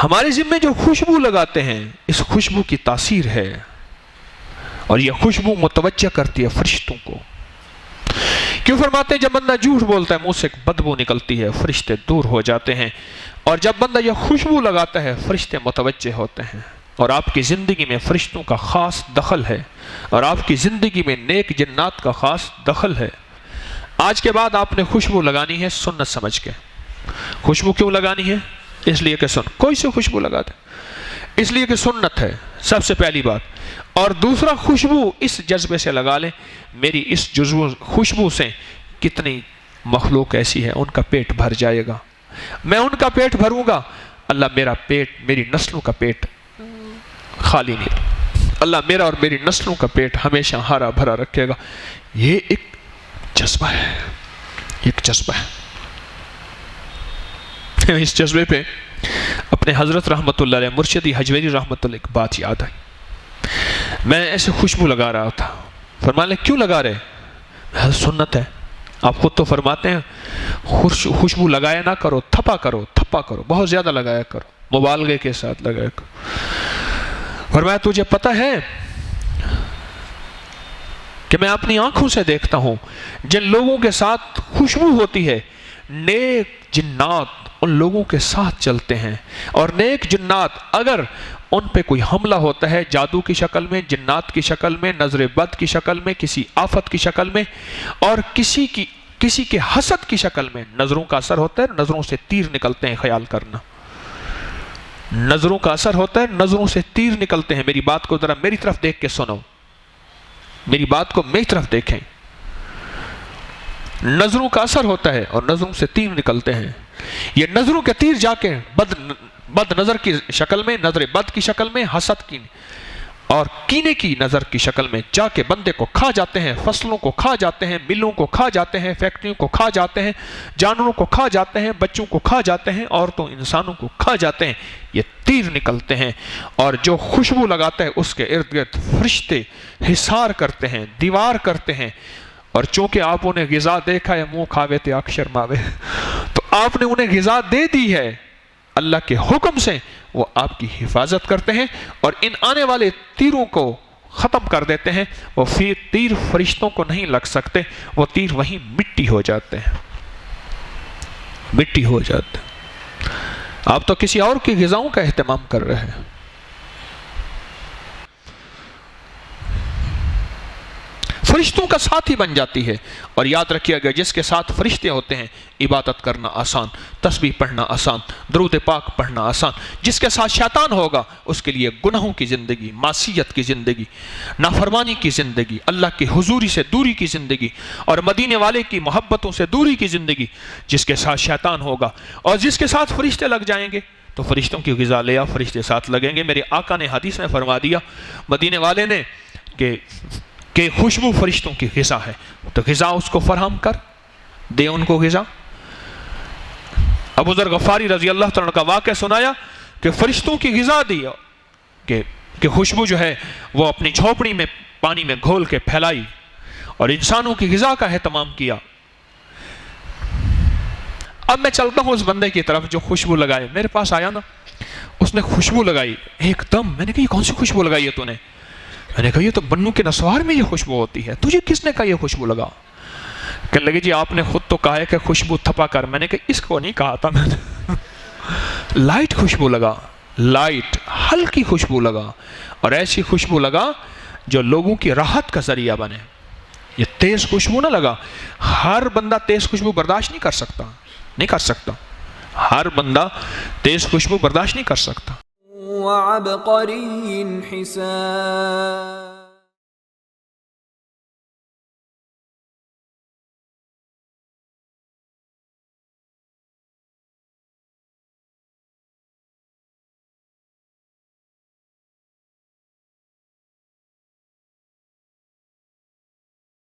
ہمارے ذمے جو خوشبو لگاتے ہیں اس خوشبو کی تاثیر ہے، اور یہ خوشبو متوجہ کرتی ہے فرشتوں کو۔ کیوں فرماتے ہیں جب بندہ جھوٹ بولتا ہے منہ سے بدبو نکلتی ہے، فرشتے دور ہو جاتے ہیں، اور جب بندہ یہ خوشبو لگاتا ہے فرشتے متوجہ ہوتے ہیں، اور آپ کی زندگی میں فرشتوں کا خاص دخل ہے، اور آپ کی زندگی میں نیک جنات کا خاص دخل ہے۔ آج کے بعد آپ نے خوشبو لگانی ہے سنت سمجھ کے۔ خوشبو کیوں لگانی ہے؟ اس لیے کہ کوئی سے خوشبو لگا دے، اس لیے کہ سنت ہے، سب سے پہلی بات۔ اور دوسرا، خوشبو اس جذبے سے لگا لیں، میری اس خوشبو سے کتنی مخلوق ایسی ہے ان کا پیٹ بھر جائے گا، میں ان کا پیٹ بھروں گا، اللہ میرا پیٹ، میری نسلوں کا پیٹ خالی نہیں، اللہ میرا اور میری نسلوں کا پیٹ ہمیشہ ہرا بھرا رکھے گا۔ یہ ایک جذبہ ہے، ایک جذبہ ہے۔ اس جذبے پہ اپنے حضرت رحمت اللہ علیہ مرشدی حجویری رحمت اللہ ایک بات یاد آئی۔ میں ایسے خوشبو لگا رہا تھا، فرمانے کیوں لگا رہے؟ سنت ہے، آپ خود تو فرماتے ہیں خوشبو لگایا نہ کرو، تھپا کرو، تھپا کرو، بہت زیادہ لگایا کرو، مبالغے کے ساتھ لگایا کرو۔ فرمایا تجھے پتہ ہے کہ میں اپنی آنکھوں سے دیکھتا ہوں جن لوگوں کے ساتھ خوشبو ہوتی ہے نیک جنات ان لوگوں کے ساتھ چلتے ہیں، اور نیک جنات اگر ان پہ کوئی حملہ ہوتا ہے جادو کی شکل میں، جنات کی شکل میں، نظر بد کی شکل میں، کسی آفت کی شکل میں، اور کسی کے حسد کی شکل میں، نظروں کا اثر ہوتا ہے، نظروں سے تیر نکلتے ہیں، خیال کرنا، نظروں کا اثر ہوتا ہے، نظروں سے تیر نکلتے ہیں۔ میری بات کو ذرا میری طرف دیکھ کے سنو، میری بات کو میری طرف دیکھیں۔ نظروں کا اثر ہوتا ہے اور نظروں سے تیر نکلتے ہیں۔ یہ نظروں کے تیر جا کے بد نظر کی شکل میں، نظر بد کی شکل میں، حسد کی اور کینے کی نظر کی شکل میں جا کے بندے کو کھا جاتے ہیں، فصلوں کو کھا جاتے ہیں، ملوں کو کھا جاتے ہیں، فیکٹریوں کو کھا جاتے ہیں، جانوروں کو کھا جاتے ہیں، بچوں کو کھا جاتے ہیں، عورتوں انسانوں کو کھا جاتے ہیں۔ یہ تیر نکلتے ہیں، اور جو خوشبو لگاتا ہے اس کے ارد گرد فرشتے حصار کرتے ہیں، دیوار کرتے ہیں۔ اور چونکہ آپ انہیں غذا دیکھا ہے، منہ کھاوے تے آنکھ شرماوے، تو آپ نے انہیں غذا دے دی ہے اللہ کے حکم سے، وہ آپ کی حفاظت کرتے ہیں اور ان آنے والے تیروں کو ختم کر دیتے ہیں۔ وہ تیر فرشتوں کو نہیں لگ سکتے، وہ تیر وہیں مٹی ہو جاتے ہیں، مٹی ہو جاتے ہیں۔ آپ تو کسی اور کی غذاؤں کا اہتمام کر رہے ہیں۔ فرشتوں کا ساتھی بن جاتی ہے، اور یاد رکھیے گا جس کے ساتھ فرشتے ہوتے ہیں عبادت کرنا آسان، تسبیح پڑھنا آسان، درود پاک پڑھنا آسان۔ جس کے ساتھ شیطان ہوگا اس کے لیے گناہوں کی زندگی، معصیت کی زندگی، نافرمانی کی زندگی، اللہ کی حضوری سے دوری کی زندگی، اور مدینے والے کی محبتوں سے دوری کی زندگی جس کے ساتھ شیطان ہوگا۔ اور جس کے ساتھ فرشتے لگ جائیں گے تو فرشتوں کی غذا لیا، فرشتے ساتھ لگیں گے۔ میرے آقا نے حدیث میں فرما دیا مدینے والے نے کہ خوشبو فرشتوں کی غذا ہے، تو غذا اس کو فراہم کر دے، ان کو غذا۔ ابو ذر غفاری رضی اللہ تعالیٰ کا واقعہ سنایا کہ فرشتوں کی غذا دی کہ خوشبو جو ہے وہ اپنی جھونپڑی میں پانی میں گھول کے پھیلائی، اور انسانوں کی غذا کا اہتمام کیا۔ اب میں چلتا ہوں اس بندے کی طرف جو خوشبو لگائے، میرے پاس آیا نا، اس نے خوشبو لگائی ایک دم۔ میں نے کہا یہ کون سی خوشبو لگائی ہے تو نے؟ میں نے کہا یہ تو بنو کے نسوار میں یہ خوشبو ہوتی ہے، تجھے کس نے کہا یہ خوشبو لگا؟ کہنے لگے جی آپ نے خود تو کہا ہے کہ خوشبو تھپا کر۔ میں نے کہا اس کو نہیں کہا تھا میں نے، لائٹ خوشبو لگا، لائٹ ہلکی خوشبو لگا، اور ایسی خوشبو لگا جو لوگوں کی راحت کا ذریعہ بنے۔ یہ تیز خوشبو نہ لگا، ہر بندہ تیز خوشبو برداشت نہیں کر سکتا، ہر بندہ تیز خوشبو برداشت نہیں کر سکتا۔ وعبقری حسان